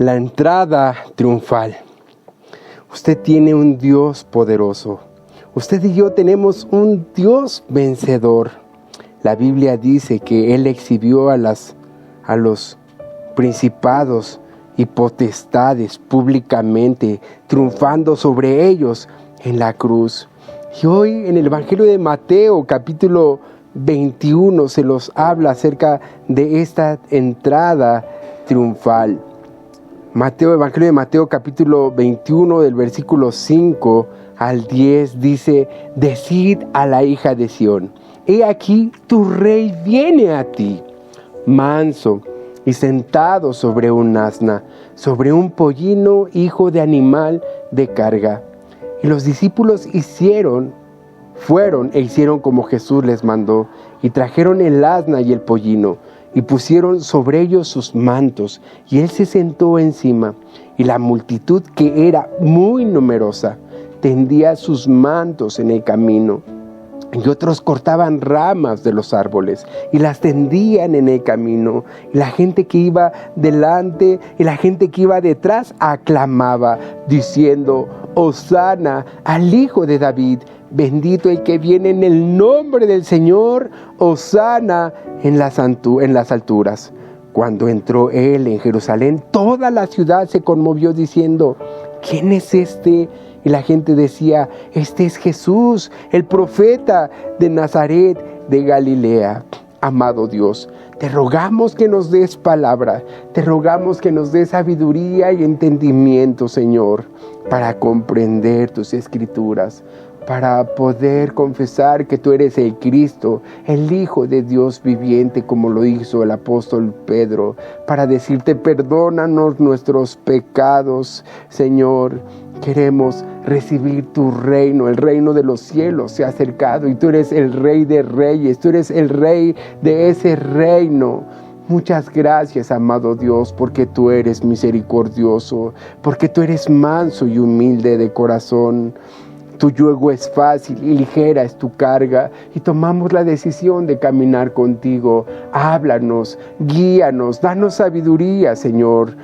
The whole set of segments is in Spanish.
la entrada triunfal. Usted tiene un Dios poderoso. Usted y yo tenemos un Dios vencedor. La Biblia dice que Él exhibió a los principados y potestades públicamente, triunfando sobre ellos en la cruz. Y hoy en el Evangelio de Mateo, capítulo 21, se los habla acerca de esta entrada triunfal. Evangelio de Mateo, capítulo 21, del versículo 5 al 10, dice: Decid a la hija de Sión, he aquí tu rey viene a ti, manso y sentado sobre un asna, sobre un pollino, hijo de animal de carga. Y los discípulos fueron e hicieron como Jesús les mandó, y trajeron el asna y el pollino, y pusieron sobre ellos sus mantos, y él se sentó encima. Y la multitud, que era muy numerosa, tendía sus mantos en el camino. Y otros cortaban ramas de los árboles y las tendían en el camino. Y la gente que iba delante y la gente que iba detrás aclamaba, diciendo: Hosana al Hijo de David, bendito el que viene en el nombre del Señor, hosana en las alturas. Cuando entró él en Jerusalén, toda la ciudad se conmovió diciendo: ¿quién es este? Y la gente decía: este es Jesús, el profeta de Nazaret de Galilea. Amado Dios, te rogamos que nos des palabra, te rogamos que nos des sabiduría y entendimiento, Señor, para comprender tus escrituras, para poder confesar que tú eres el Cristo, el Hijo de Dios viviente, como lo hizo el apóstol Pedro, para decirte: perdónanos nuestros pecados, Señor. Queremos recibir tu reino, el reino de los cielos se ha acercado y tú eres el Rey de Reyes, tú eres el Rey de ese reino. Muchas gracias, amado Dios, porque tú eres misericordioso, porque tú eres manso y humilde de corazón. Tu yugo es fácil y ligera es tu carga, y tomamos la decisión de caminar contigo. Háblanos, guíanos, danos sabiduría, Señor.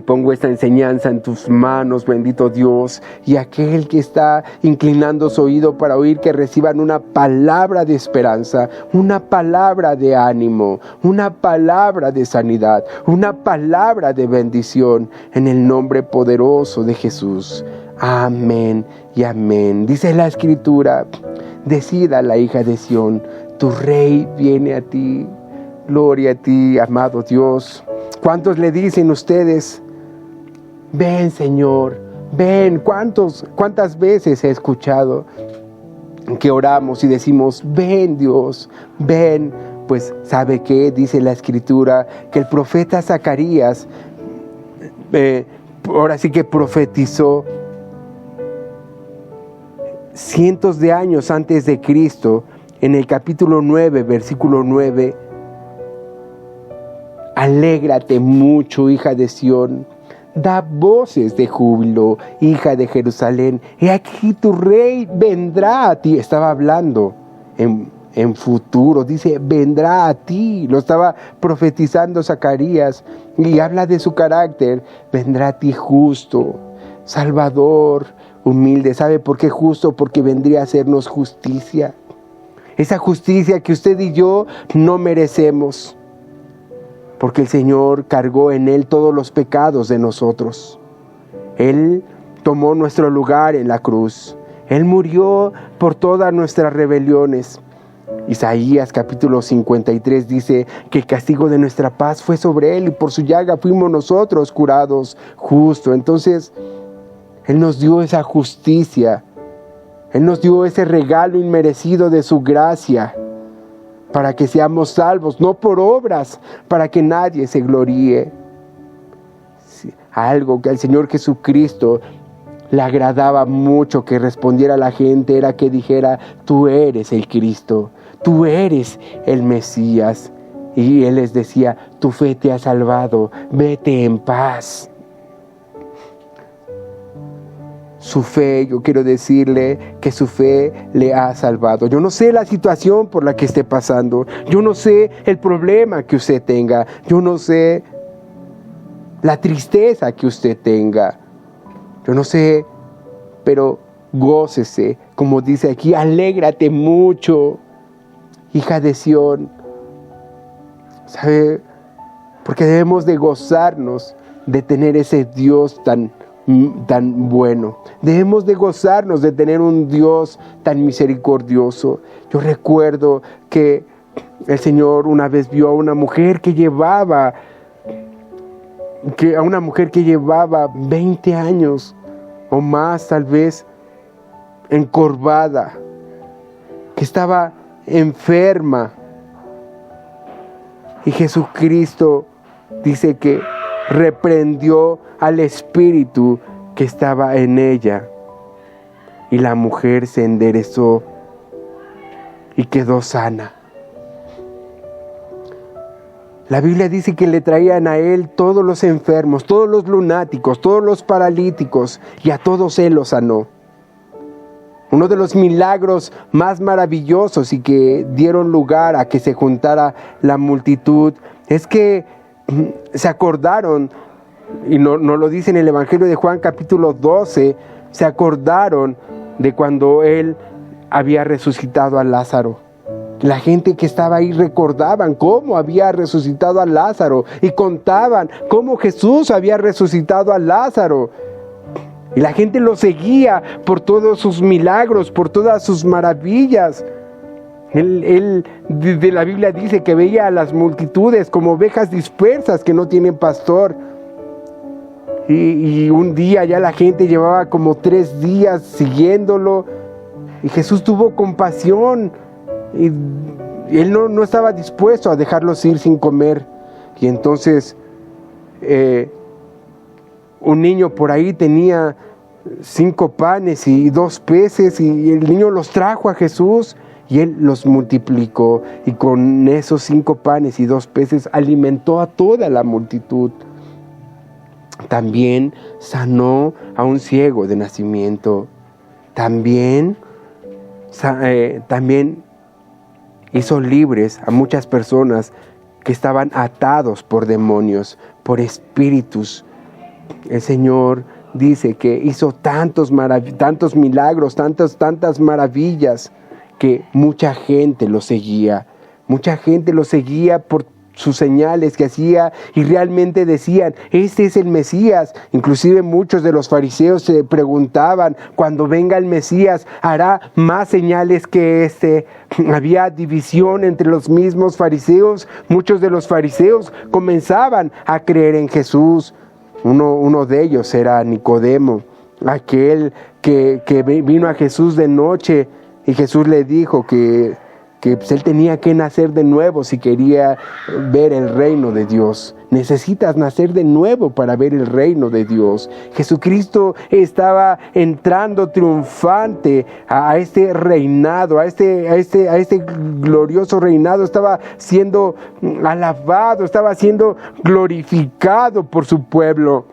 Pongo esta enseñanza en tus manos, bendito Dios, y aquel que está inclinando su oído para oír, que reciban una palabra de esperanza, una palabra de ánimo, una palabra de sanidad, una palabra de bendición, en el nombre poderoso de Jesús. Amén y amén. Dice la Escritura: decida la hija de Sión, tu rey viene a ti. Gloria a ti, amado Dios. ¿Cuántos le dicen ustedes: ven, Señor, ven? ¿Cuántas veces he escuchado que oramos y decimos: ven, Dios, ven? Pues, ¿sabe qué? Dice la Escritura que el profeta Zacarías, ahora sí que profetizó cientos de años antes de Cristo, en el capítulo 9, versículo 9. Alégrate mucho, hija de Sión, da voces de júbilo, hija de Jerusalén. He aquí tu rey vendrá a ti. Estaba hablando en futuro, dice: vendrá a ti. Lo estaba profetizando Zacarías y habla de su carácter. Vendrá a ti justo, salvador, humilde. ¿Sabe por qué justo? Porque vendría a hacernos justicia. Esa justicia que usted y yo no merecemos. Porque el Señor cargó en Él todos los pecados de nosotros. Él tomó nuestro lugar en la cruz. Él murió por todas nuestras rebeliones. Isaías capítulo 53 dice que el castigo de nuestra paz fue sobre Él, y por su llaga fuimos nosotros curados. Justo. Entonces, Él nos dio esa justicia. Él nos dio ese regalo inmerecido de su gracia, para que seamos salvos, no por obras, para que nadie se gloríe. Algo que al Señor Jesucristo le agradaba mucho que respondiera a la gente era que dijera: tú eres el Cristo, tú eres el Mesías. Y Él les decía: tu fe te ha salvado, vete en paz. Su fe, yo quiero decirle que su fe le ha salvado. Yo no sé la situación por la que esté pasando. Yo no sé el problema que usted tenga. Yo no sé la tristeza que usted tenga. Yo no sé, pero gócese, como dice aquí, alégrate mucho, hija de Sión. ¿Sabe? Porque debemos de gozarnos de tener ese Dios tan bueno. Debemos de gozarnos de tener un Dios tan misericordioso. Yo recuerdo que el Señor una vez vio a una mujer que llevaba 20 años o más, tal vez, encorvada, que estaba enferma. Y Jesucristo dice que reprendió al espíritu que estaba en ella. Y la mujer se enderezó y quedó sana. La Biblia dice que le traían a él todos los enfermos, todos los lunáticos, todos los paralíticos, y a todos él los sanó. Uno de los milagros más maravillosos y que dieron lugar a que se juntara la multitud es que se acordaron, y no lo dice en el Evangelio de Juan capítulo 12, se acordaron de cuando él había resucitado a Lázaro. La gente que estaba ahí recordaban cómo había resucitado a Lázaro y contaban cómo Jesús había resucitado a Lázaro. Y la gente lo seguía por todos sus milagros, por todas sus maravillas. Él de la Biblia dice que veía a las multitudes como ovejas dispersas que no tienen pastor. Y un día ya la gente llevaba como 3 días siguiéndolo. Y Jesús tuvo compasión. Y él no estaba dispuesto a dejarlos ir sin comer. Y entonces un niño por ahí tenía 5 panes y 2 peces, y el niño los trajo a Jesús y él los multiplicó, y con esos 5 panes y 2 peces alimentó a toda la multitud. También sanó a un ciego de nacimiento. También hizo libres a muchas personas que estaban atados por demonios, por espíritus. El Señor dice que hizo tantos milagros, tantas maravillas, que mucha gente lo seguía. Mucha gente lo seguía por sus señales que hacía, y realmente decían: este es el Mesías. Inclusive muchos de los fariseos se preguntaban: cuando venga el Mesías, ¿hará más señales que este? Había división entre los mismos fariseos. Muchos de los fariseos comenzaban a creer en Jesús. Uno de ellos era Nicodemo, aquel que vino a Jesús de noche, y Jesús le dijo que pues él tenía que nacer de nuevo si quería ver el reino de Dios. Necesitas nacer de nuevo para ver el reino de Dios. Jesucristo estaba entrando triunfante a este reinado, a este glorioso reinado. Estaba siendo alabado, estaba siendo glorificado por su pueblo.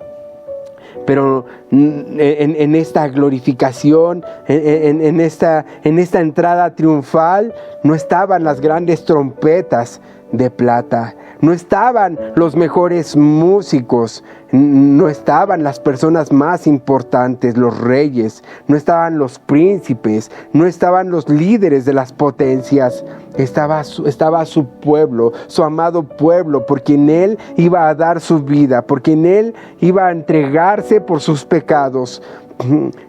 Pero en esta glorificación, en esta entrada triunfal, no estaban las grandes trompetas de plata, no estaban los mejores músicos, no estaban las personas más importantes, los reyes, no estaban los príncipes, no estaban los líderes de las potencias. Estaba su pueblo, su amado pueblo, por quien él iba a dar su vida, por quien él iba a entregarse por sus pecados.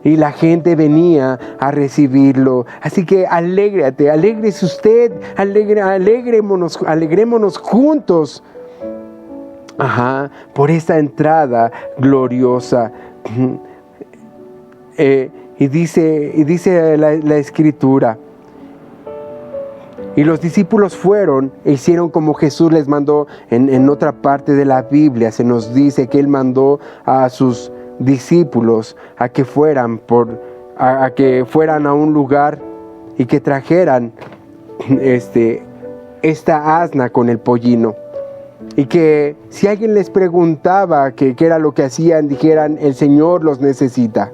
Y la gente venía a recibirlo. Así que alégrese usted, alegrémonos juntos. Por esta entrada gloriosa. Y dice la Escritura: y los discípulos fueron e hicieron como Jesús les mandó. En otra parte de la Biblia se nos dice que él mandó a sus discípulos a que fueran a un lugar y que trajeran esta asna con el pollino, y que si alguien les preguntaba qué era lo que hacían, dijeran: el Señor los necesita.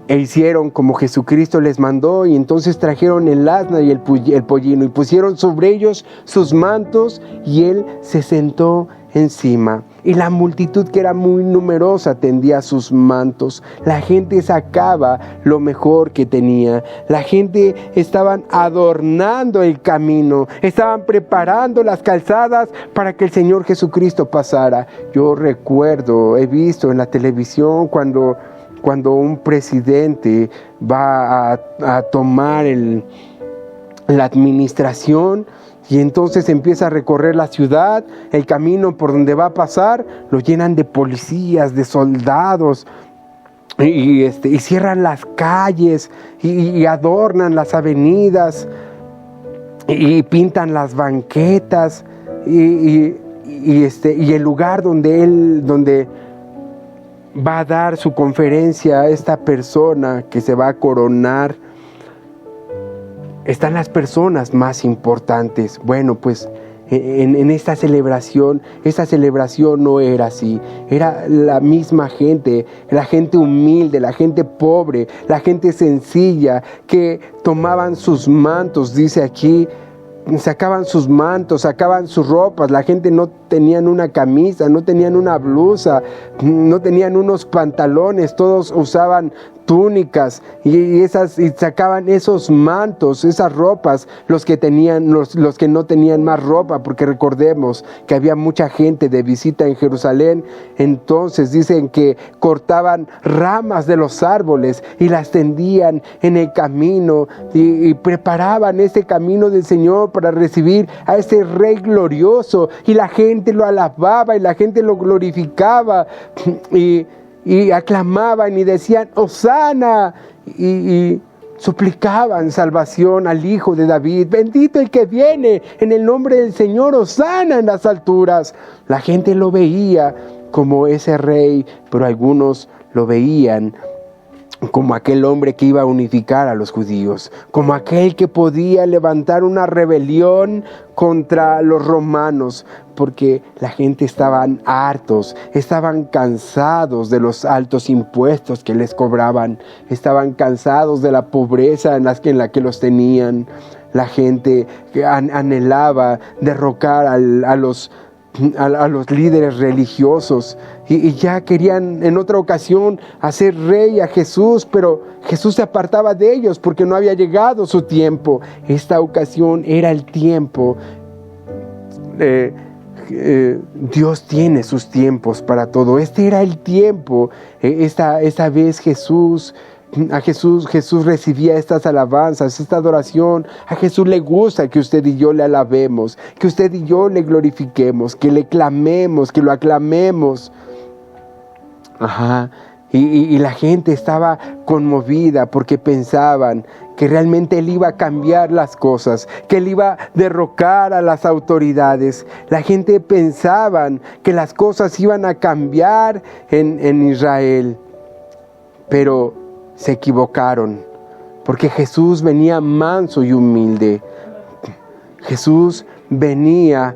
E hicieron como Jesucristo les mandó, y entonces trajeron el asna y el pollino, y pusieron sobre ellos sus mantos, y él se sentó encima, y la multitud, que era muy numerosa, tendía sus mantos. La gente sacaba lo mejor que tenía. La gente estaban adornando el camino, estaban preparando las calzadas para que el Señor Jesucristo pasara. Yo recuerdo, he visto en la televisión cuando un presidente va a tomar la administración, y entonces empieza a recorrer la ciudad, el camino por donde va a pasar, lo llenan de policías, de soldados, y cierran las calles, y adornan las avenidas, y pintan las banquetas, y el lugar donde va a dar su conferencia esta persona que se va a coronar. Están las personas más importantes. Bueno, pues en esta celebración no era así. Era la misma gente, la gente humilde, la gente pobre, la gente sencilla, que tomaban sus mantos, dice aquí, sacaban sus mantos, sacaban sus ropas. La gente no tenían una camisa, no tenían una blusa, no tenían unos pantalones, todos usaban túnicas y sacaban esos mantos, esas ropas, los que no tenían más ropa, porque recordemos que había mucha gente de visita en Jerusalén. Entonces dicen que cortaban ramas de los árboles y las tendían en el camino, y preparaban este camino del Señor para recibir a ese Rey glorioso, y la gente lo alababa y la gente lo glorificaba, y aclamaban y decían Hosana, y suplicaban salvación al Hijo de David. Bendito el que viene en el nombre del Señor, Hosana en las alturas. La gente lo veía como ese rey, pero algunos lo veían como aquel hombre que iba a unificar a los judíos, como aquel que podía levantar una rebelión contra los romanos, porque la gente estaban hartos, estaban cansados de los altos impuestos que les cobraban, estaban cansados de la pobreza en la que los tenían. La gente anhelaba derrocar a los líderes religiosos, y ya querían en otra ocasión hacer rey a Jesús, pero Jesús se apartaba de ellos porque no había llegado su tiempo. Esta ocasión era el tiempo. Dios tiene sus tiempos para todo. Este era el tiempo. Esta vez Jesús recibía estas alabanzas, esta adoración. A Jesús le gusta que usted y yo le alabemos, que usted y yo le glorifiquemos, que le clamemos, que lo aclamemos. Y la gente estaba conmovida porque pensaban que realmente Él iba a cambiar las cosas, que Él iba a derrocar a las autoridades. La gente pensaba que las cosas iban a cambiar en Israel, pero se equivocaron, porque Jesús venía manso y humilde. Jesús venía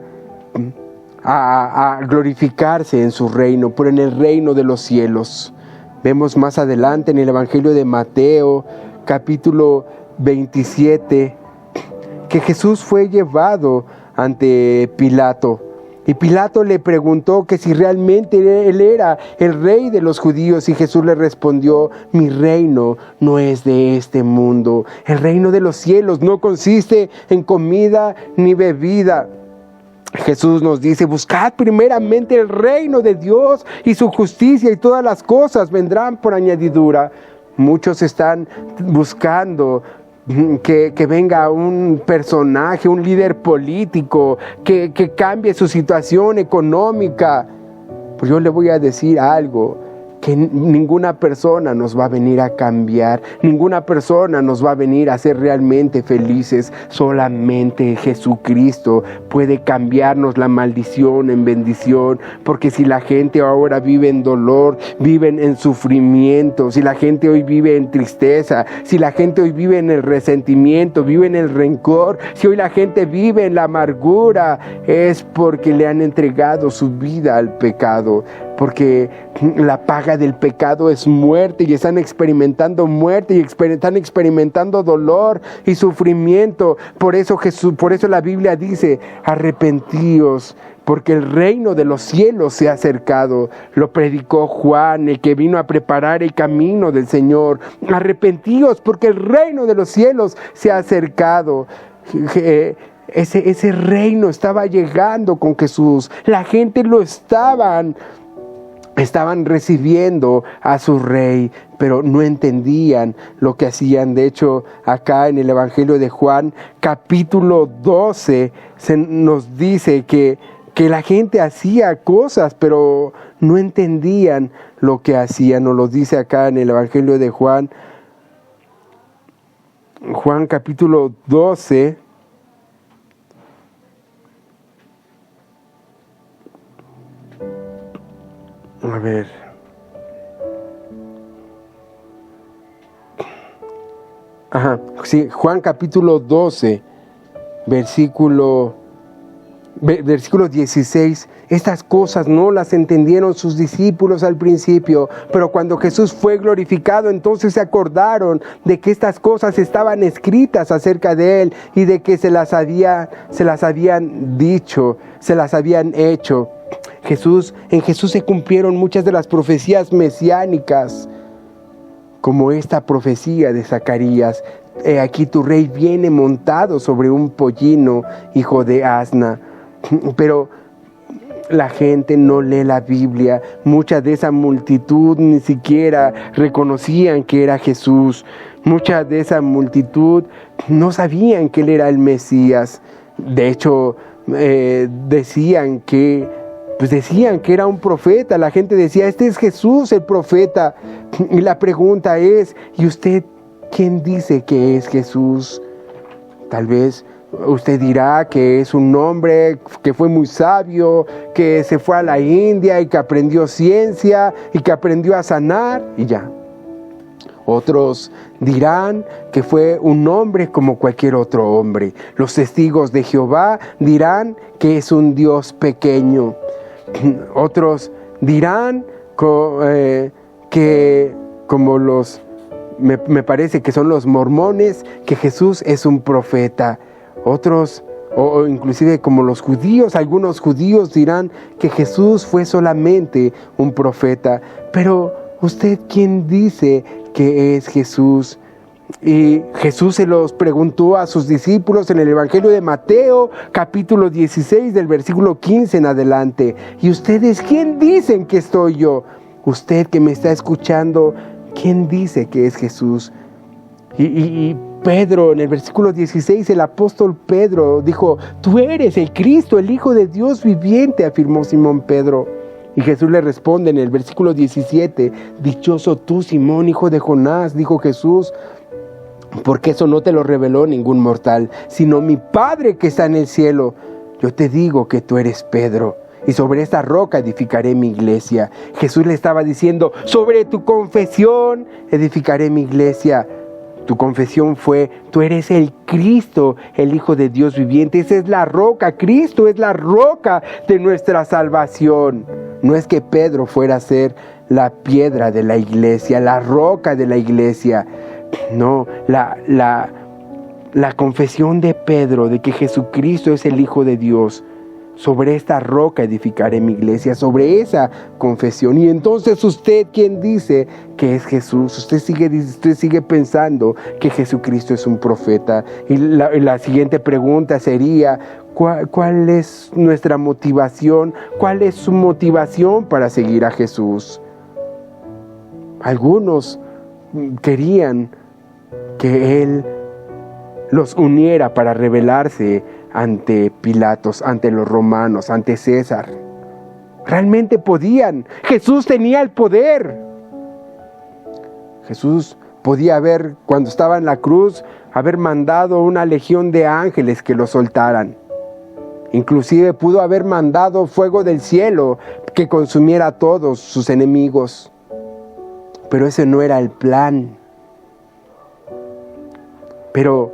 a glorificarse en su reino, pero en el reino de los cielos. Vemos más adelante en el Evangelio de Mateo, capítulo 27, que Jesús fue llevado ante Pilato. Y Pilato le preguntó que si realmente él era el rey de los judíos, y Jesús le respondió: mi reino no es de este mundo. El reino de los cielos no consiste en comida ni bebida. Jesús nos dice: buscad primeramente el reino de Dios y su justicia, y todas las cosas vendrán por añadidura. Muchos están buscando que venga un personaje, un líder político, que cambie su situación económica. Pues yo le voy a decir algo, que ninguna persona nos va a venir a cambiar, ninguna persona nos va a venir a hacer realmente felices. Solamente Jesucristo puede cambiarnos la maldición en bendición, porque si la gente ahora vive en dolor, viven en sufrimiento, si la gente hoy vive en tristeza, si la gente hoy vive en el resentimiento, vive en el rencor, si hoy la gente vive en la amargura, es porque le han entregado su vida al pecado, porque la paga del pecado es muerte, y están experimentando muerte, y están experimentando dolor y sufrimiento. Por eso la Biblia dice: arrepentíos, porque el reino de los cielos se ha acercado. Lo predicó Juan, el que vino a preparar el camino del Señor. Arrepentíos, porque el reino de los cielos se ha acercado. Ese reino estaba llegando con Jesús. La gente lo estaban recibiendo a su rey, pero no entendían lo que hacían. De hecho, acá en el Evangelio de Juan, capítulo 12, nos dice que la gente hacía cosas, pero no entendían lo que hacían. Nos lo dice acá en el Evangelio de Juan. Juan capítulo 12. A ver. Sí, Juan capítulo 12, versículo 16. Estas cosas no las entendieron sus discípulos al principio, pero cuando Jesús fue glorificado, entonces se acordaron de que estas cosas estaban escritas acerca de él y de que se las habían dicho, se las habían hecho. En Jesús se cumplieron muchas de las profecías mesiánicas, como esta profecía de Zacarías: He aquí tu rey viene montado sobre un pollino, hijo de asna. Pero la gente no lee la Biblia. Mucha de esa multitud ni siquiera reconocían que era Jesús. Mucha de esa multitud no sabían que él era el Mesías. De hecho, decían que era un profeta. La gente decía: este es Jesús, el profeta. Y la pregunta es: ¿y usted quién dice que es Jesús? Tal vez usted dirá que es un hombre que fue muy sabio, que se fue a la India y que aprendió ciencia y que aprendió a sanar y ya. Otros dirán que fue un hombre como cualquier otro hombre. Los testigos de Jehová dirán que es un Dios pequeño. Otros dirán que como me parece que son los mormones, que Jesús es un profeta. Otros, o inclusive como los judíos, algunos judíos dirán que Jesús fue solamente un profeta. Pero ¿usted quién dice que es Jesús? Y Jesús se los preguntó a sus discípulos en el Evangelio de Mateo, capítulo 16, del versículo 15 en adelante. ¿Y ustedes quién dicen que estoy yo? Usted que me está escuchando, ¿quién dice que es Jesús? Y Pedro, en el versículo 16, el apóstol Pedro dijo: tú eres el Cristo, el Hijo de Dios viviente, afirmó Simón Pedro. Y Jesús le responde en el versículo 17: dichoso tú, Simón, hijo de Jonás, dijo Jesús, porque eso no te lo reveló ningún mortal, sino mi Padre que está en el cielo. Yo te digo que tú eres Pedro, y sobre esta roca edificaré mi iglesia. Jesús le estaba diciendo: sobre tu confesión edificaré mi iglesia. Tu confesión fue: tú eres el Cristo, el Hijo de Dios viviente. Esa es la roca. Cristo es la roca de nuestra salvación. No es que Pedro fuera a ser la piedra de la iglesia, la roca de la iglesia. No, la confesión de Pedro de que Jesucristo es el Hijo de Dios: sobre esta roca edificaré mi iglesia, sobre esa confesión. Y entonces, ¿usted quién dice que es Jesús? Usted sigue pensando que Jesucristo es un profeta. Y la siguiente pregunta sería: ¿cuál es nuestra motivación? ¿Cuál es su motivación para seguir a Jesús? Algunos querían que Él los uniera para rebelarse ante Pilatos, ante los romanos, ante César. Realmente podían. Jesús tenía el poder. Jesús podía haber, cuando estaba en la cruz, haber mandado una legión de ángeles que lo soltaran. Inclusive pudo haber mandado fuego del cielo que consumiera a todos sus enemigos. Pero ese no era el plan. Pero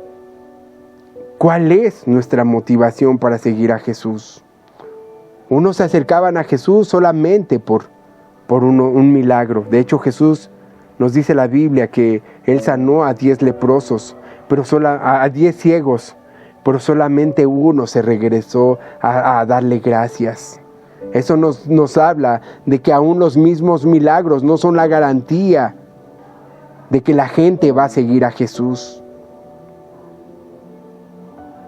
¿cuál es nuestra motivación para seguir a Jesús? Unos se acercaban a Jesús solamente por un milagro. De hecho, Jesús nos dice la Biblia que Él sanó a 10 leprosos, pero solo a 10 ciegos. pero solamente uno se regresó a darle gracias. Eso nos habla de que aún los mismos milagros no son la garantía de que la gente va a seguir a Jesús.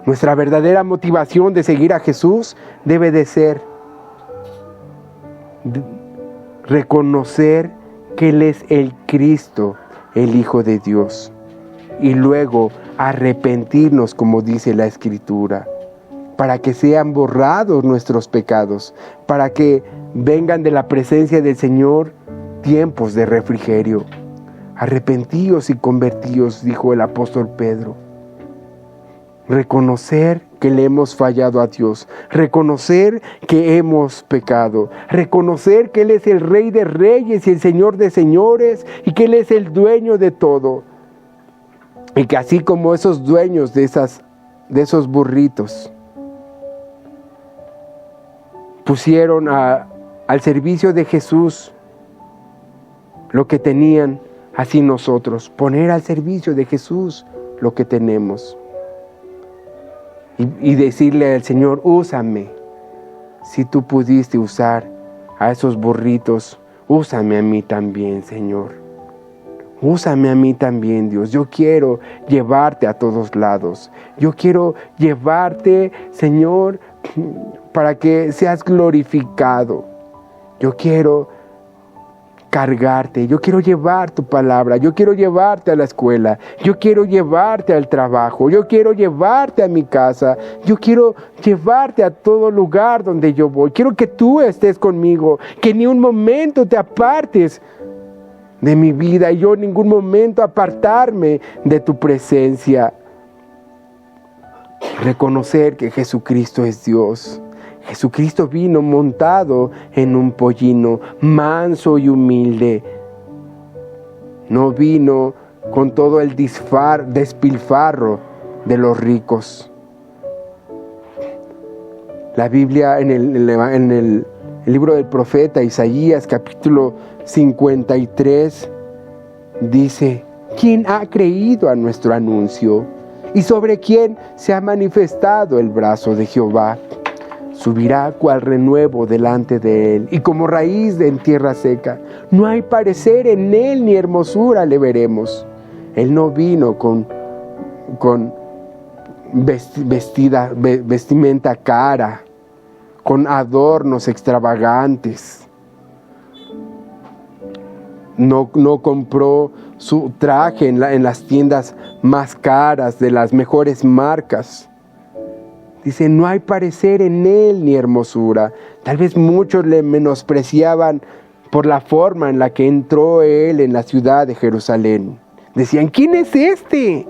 Nuestra verdadera motivación de seguir a Jesús debe de ser reconocer que Él es el Cristo, el Hijo de Dios, y luego arrepentirnos, como dice la Escritura, para que sean borrados nuestros pecados, para que vengan de la presencia del Señor tiempos de refrigerio. Arrepentíos y convertíos, dijo el apóstol Pedro. Reconocer que le hemos fallado a Dios, reconocer que hemos pecado, reconocer que Él es el Rey de Reyes y el Señor de Señores y que Él es el dueño de todo. Y que así como esos dueños de esos burritos pusieron al servicio de Jesús lo que tenían, así nosotros, poner al servicio de Jesús lo que tenemos. Y decirle al Señor, úsame. Si tú pudiste usar a esos burritos, úsame a mí también, Señor. Úsame a mí también, Dios. Yo quiero llevarte a todos lados. Yo quiero llevarte, Señor, para que seas glorificado. Yo quiero cargarte, yo quiero llevar tu palabra, yo quiero llevarte a la escuela, yo quiero llevarte al trabajo, yo quiero llevarte a mi casa, yo quiero llevarte a todo lugar donde yo voy. Quiero que tú estés conmigo, que ni un momento te apartes de mi vida y yo en ningún momento apartarme de tu presencia. Reconocer que Jesucristo es Dios. Jesucristo vino montado en un pollino, manso y humilde. No vino con todo el despilfarro de los ricos. La Biblia en el libro del profeta Isaías, capítulo 53, dice: ¿quién ha creído a nuestro anuncio? ¿Y sobre quién se ha manifestado el brazo de Jehová? Subirá cual renuevo delante de él, y como raíz en tierra seca. No hay parecer en él, ni hermosura le veremos. Él no vino con vestimenta cara, con adornos extravagantes. No compró su traje en las tiendas más caras de las mejores marcas. Dice, no hay parecer en él ni hermosura. Tal vez muchos le menospreciaban por la forma en la que entró él en la ciudad de Jerusalén. Decían, ¿quién es este?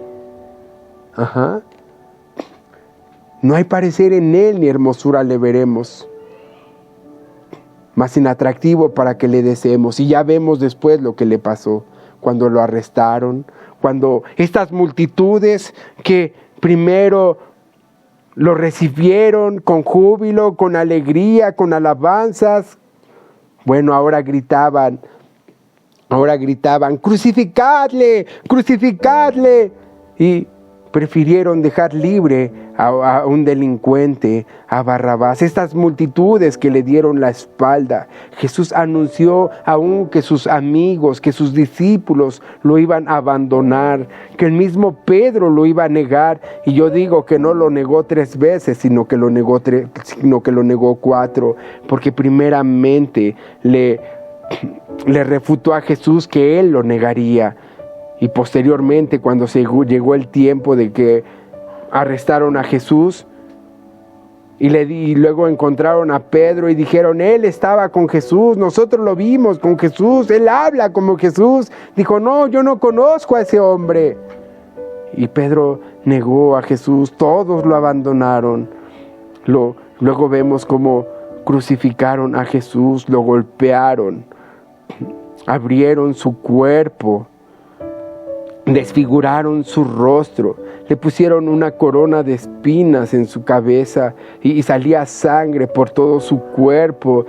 No hay parecer en él ni hermosura le veremos. Más inatractivo para que le deseemos. Y ya vemos después lo que le pasó. Cuando lo arrestaron. Cuando estas multitudes que primero lo recibieron con júbilo, con alegría, con alabanzas. Bueno, ahora gritaban, crucificadle, crucificadle. Y prefirieron dejar libre a un delincuente, a Barrabás. Estas multitudes que le dieron la espalda. Jesús anunció aún que sus amigos, que sus discípulos lo iban a abandonar, que el mismo Pedro lo iba a negar. Y yo digo que no lo negó 3 veces, sino que lo negó 4, porque primeramente le refutó a Jesús que él lo negaría. Y posteriormente, cuando llegó el tiempo de que arrestaron a Jesús y luego encontraron a Pedro y dijeron, él estaba con Jesús, nosotros lo vimos con Jesús, él habla como Jesús. Dijo, no, yo no conozco a ese hombre. Y Pedro negó a Jesús, todos lo abandonaron. Luego vemos cómo crucificaron a Jesús, lo golpearon, abrieron su cuerpo, desfiguraron su rostro, le pusieron una corona de espinas en su cabeza y salía sangre por todo su cuerpo.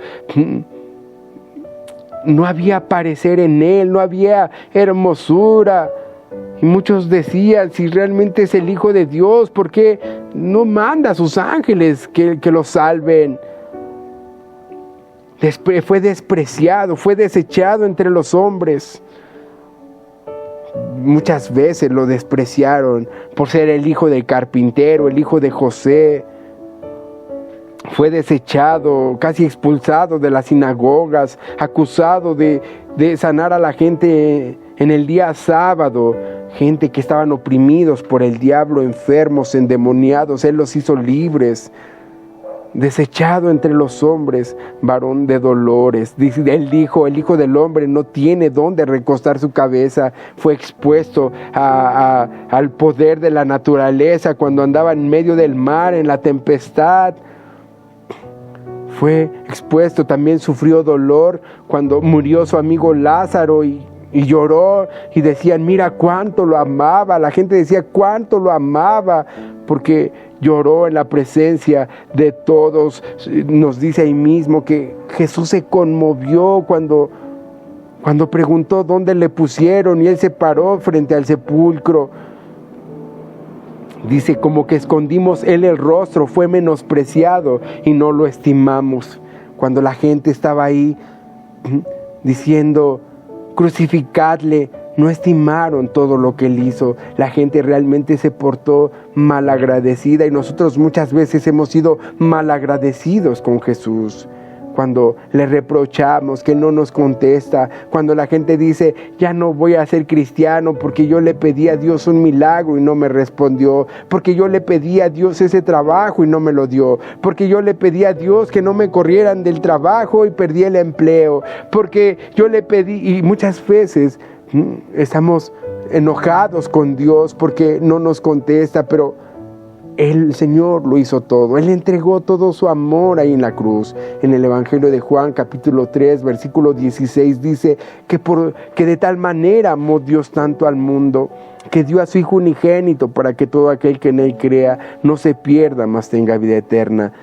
No había parecer en él, no había hermosura. Y muchos decían, si realmente es el Hijo de Dios, ¿por qué no manda a sus ángeles que lo salven. Fue despreciado, fue desechado entre los hombres. Muchas veces lo despreciaron por ser el hijo del carpintero, el hijo de José. Fue desechado, casi expulsado de las sinagogas, acusado de sanar a la gente en el día sábado. Gente que estaban oprimidos por el diablo, enfermos, endemoniados. Él los hizo libres. Desechado entre los hombres, varón de dolores. Él dijo, el Hijo del Hombre no tiene dónde recostar su cabeza. Fue expuesto al poder de la naturaleza cuando andaba en medio del mar, en la tempestad. Fue expuesto, también sufrió dolor cuando murió su amigo Lázaro y lloró y decían, mira cuánto lo amaba. La gente decía cuánto lo amaba porque lloró en la presencia de todos. Nos dice ahí mismo que Jesús se conmovió cuando preguntó dónde le pusieron y él se paró frente al sepulcro. Dice, como que escondimos él el rostro, fue menospreciado y no lo estimamos. Cuando la gente estaba ahí diciendo, crucificadle, no estimaron todo lo que él hizo. La gente realmente se portó malagradecida y nosotros muchas veces hemos sido malagradecidos con Jesús. Cuando le reprochamos que no nos contesta, cuando la gente dice, ya no voy a ser cristiano porque yo le pedí a Dios un milagro y no me respondió, porque yo le pedí a Dios ese trabajo y no me lo dio, porque yo le pedí a Dios que no me corrieran del trabajo y perdí el empleo, porque yo le pedí, y muchas veces estamos enojados con Dios porque no nos contesta, pero el Señor lo hizo todo. Él entregó todo su amor ahí en la cruz. En el Evangelio de Juan, capítulo 3, versículo 16, dice que de tal manera amó Dios tanto al mundo, que dio a su Hijo unigénito para que todo aquel que en Él crea no se pierda, mas tenga vida eterna.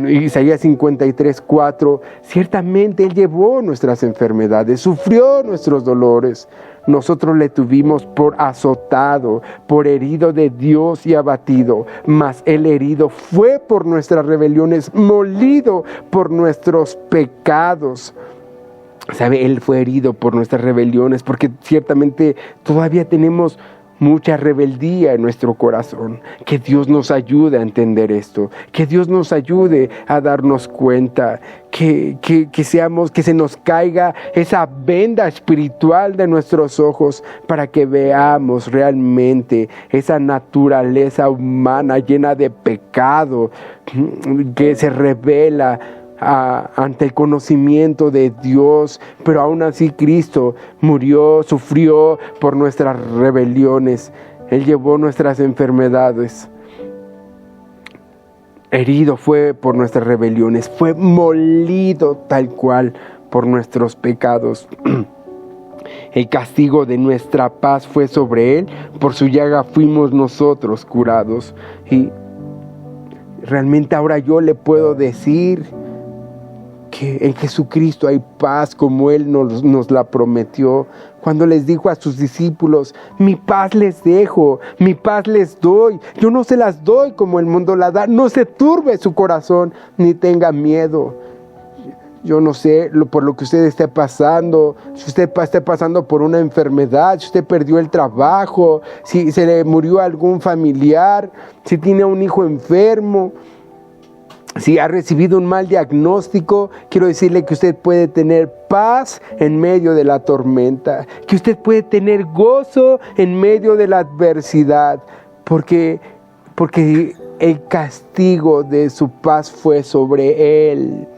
Isaías 53, 4, ciertamente Él llevó nuestras enfermedades, sufrió nuestros dolores. Nosotros le tuvimos por azotado, por herido de Dios y abatido, mas Él herido fue por nuestras rebeliones, molido por nuestros pecados. ¿Sabe? Él fue herido por nuestras rebeliones, porque ciertamente todavía tenemos mucha rebeldía en nuestro corazón. Que Dios nos ayude a entender esto, que Dios nos ayude a darnos cuenta, que se nos caiga esa venda espiritual de nuestros ojos para que veamos realmente esa naturaleza humana llena de pecado que se revela ante el conocimiento de Dios, pero aún así Cristo murió, sufrió por nuestras rebeliones. Él llevó nuestras enfermedades. Herido fue por nuestras rebeliones, fue molido tal cual por nuestros pecados. El castigo de nuestra paz fue sobre Él, por su llaga fuimos nosotros curados. Y realmente ahora yo le puedo decir que en Jesucristo hay paz como Él nos la prometió. Cuando les dijo a sus discípulos, mi paz les dejo, mi paz les doy. Yo no se las doy como el mundo la da. No se turbe su corazón, ni tenga miedo. Yo no sé por lo que usted esté pasando, si usted esté pasando por una enfermedad, si usted perdió el trabajo, si se le murió algún familiar, si tiene un hijo enfermo, si ha recibido un mal diagnóstico, quiero decirle que usted puede tener paz en medio de la tormenta, que usted puede tener gozo en medio de la adversidad, porque el castigo de su paz fue sobre Él.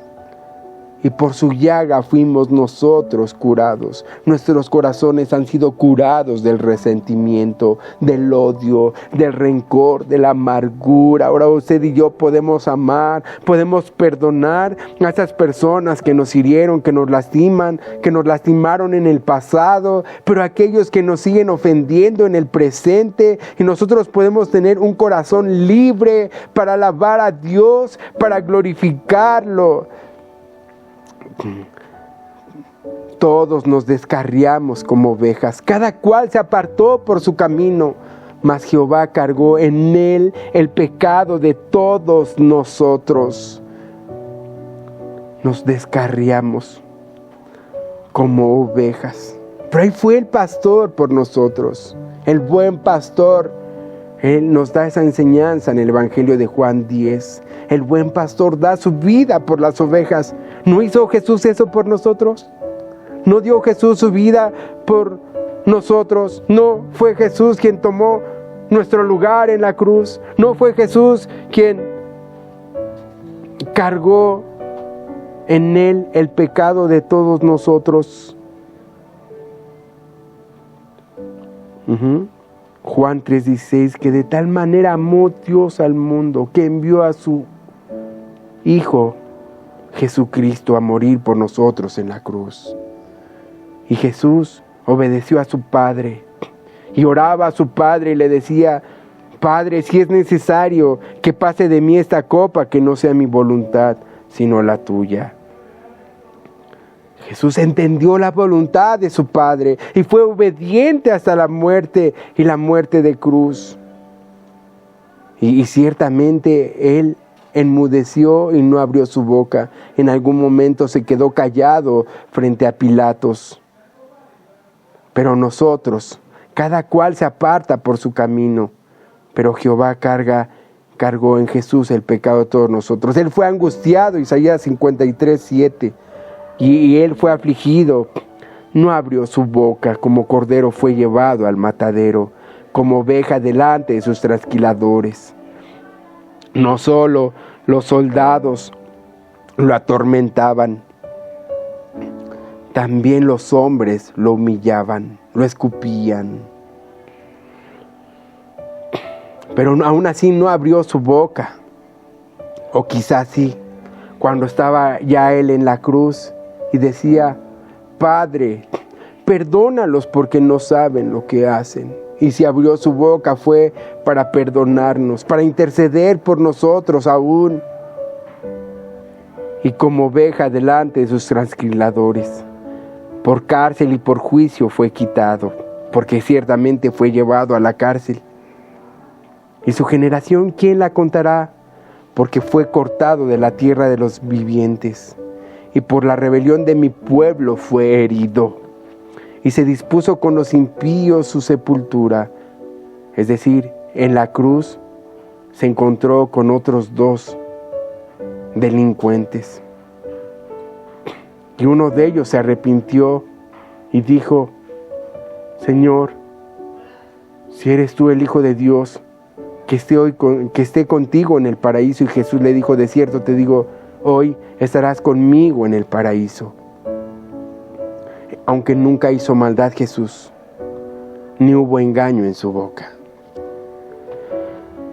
Y por su llaga fuimos nosotros curados. Nuestros corazones han sido curados del resentimiento, del odio, del rencor, de la amargura. Ahora usted y yo podemos amar, podemos perdonar a esas personas que nos hirieron, que nos lastiman, que nos lastimaron en el pasado, pero aquellos que nos siguen ofendiendo en el presente. Y nosotros podemos tener un corazón libre para alabar a Dios, para glorificarlo. Todos nos descarriamos como ovejas, cada cual se apartó por su camino, mas Jehová cargó en él el pecado de todos nosotros. Nos descarriamos como ovejas, pero ahí fue el pastor por nosotros, el buen pastor. Él nos da esa enseñanza en el Evangelio de Juan 10. El buen pastor da su vida por las ovejas. ¿No hizo Jesús eso por nosotros? ¿No dio Jesús su vida por nosotros? ¿No fue Jesús quien tomó nuestro lugar en la cruz? ¿No fue Jesús quien cargó en él el pecado de todos nosotros? Juan 3:16, que de tal manera amó Dios al mundo, que envió a su Hijo Jesucristo a morir por nosotros en la cruz. Y Jesús obedeció a su Padre y oraba a su Padre y le decía: Padre, si es necesario que pase de mí esta copa, que no sea mi voluntad, sino la tuya. Jesús entendió la voluntad de su Padre y fue obediente hasta la muerte y la muerte de cruz. Y ciertamente Él enmudeció y no abrió su boca. En algún momento se quedó callado frente a Pilatos. Pero nosotros, cada cual se aparta por su camino. Pero Jehová cargó en Jesús el pecado de todos nosotros. Él fue angustiado, Isaías 53:7. Y él fue afligido, no abrió su boca, como cordero fue llevado al matadero, como oveja delante de sus trasquiladores. No solo los soldados lo atormentaban, también los hombres lo humillaban, lo escupían. Pero aún así no abrió su boca, o quizás sí, cuando estaba ya él en la cruz, y decía: Padre, perdónalos porque no saben lo que hacen. Y si abrió su boca fue para perdonarnos, para interceder por nosotros aún. Y como oveja delante de sus trasquiladores, por cárcel y por juicio fue quitado, porque ciertamente fue llevado a la cárcel. Y su generación, ¿quién la contará? Porque fue cortado de la tierra de los vivientes. Y por la rebelión de mi pueblo fue herido. Y se dispuso con los impíos su sepultura. Es decir, en la cruz se encontró con otros 2 delincuentes. Y uno de ellos se arrepintió y dijo: Señor, si eres tú el Hijo de Dios, que esté contigo en el paraíso. Y Jesús le dijo: de cierto te digo, hoy estarás conmigo en el paraíso. Aunque nunca hizo maldad Jesús, ni hubo engaño en su boca.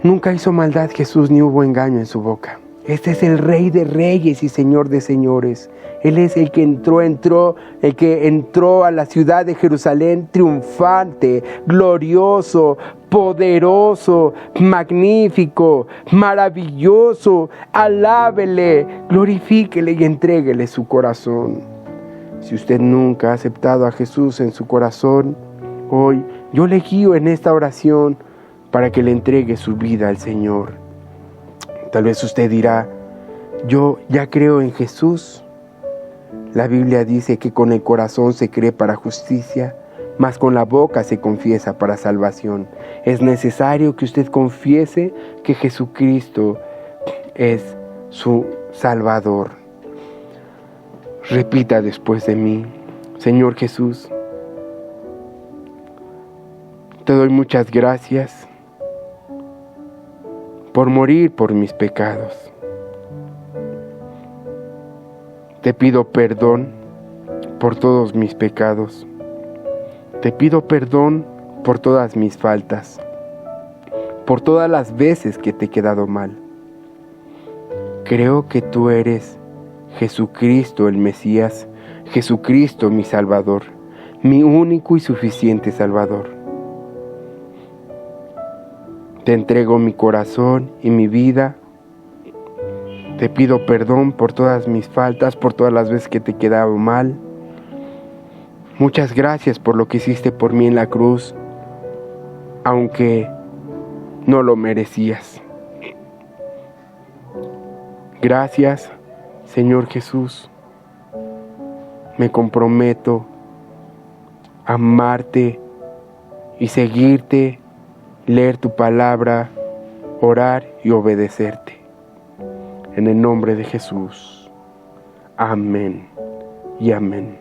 Nunca hizo maldad Jesús, ni hubo engaño en su boca. Este es el Rey de Reyes y Señor de Señores. Él es el que entró a la ciudad de Jerusalén triunfante, glorioso, poderoso, magnífico, maravilloso. Alábele, glorifíquele y entréguele su corazón. Si usted nunca ha aceptado a Jesús en su corazón, hoy yo le guío en esta oración para que le entregue su vida al Señor. Tal vez usted dirá: yo ya creo en Jesús. La Biblia dice que con el corazón se cree para justicia, mas con la boca se confiesa para salvación. Es necesario que usted confiese que Jesucristo es su Salvador. Repita después de mí: Señor Jesús, te doy muchas gracias por morir por mis pecados. Te pido perdón por todos mis pecados. Te pido perdón por todas mis faltas, por todas las veces que te he quedado mal. Creo que tú eres Jesucristo el Mesías, Jesucristo mi Salvador, mi único y suficiente Salvador. Te entrego mi corazón y mi vida. Te pido perdón por todas mis faltas, por todas las veces que te he quedado mal. Muchas gracias por lo que hiciste por mí en la cruz. Aunque no lo merecías. Gracias, Señor Jesús. Me comprometo a amarte y seguirte, leer tu palabra, orar y obedecerte. En el nombre de Jesús. Amén y amén.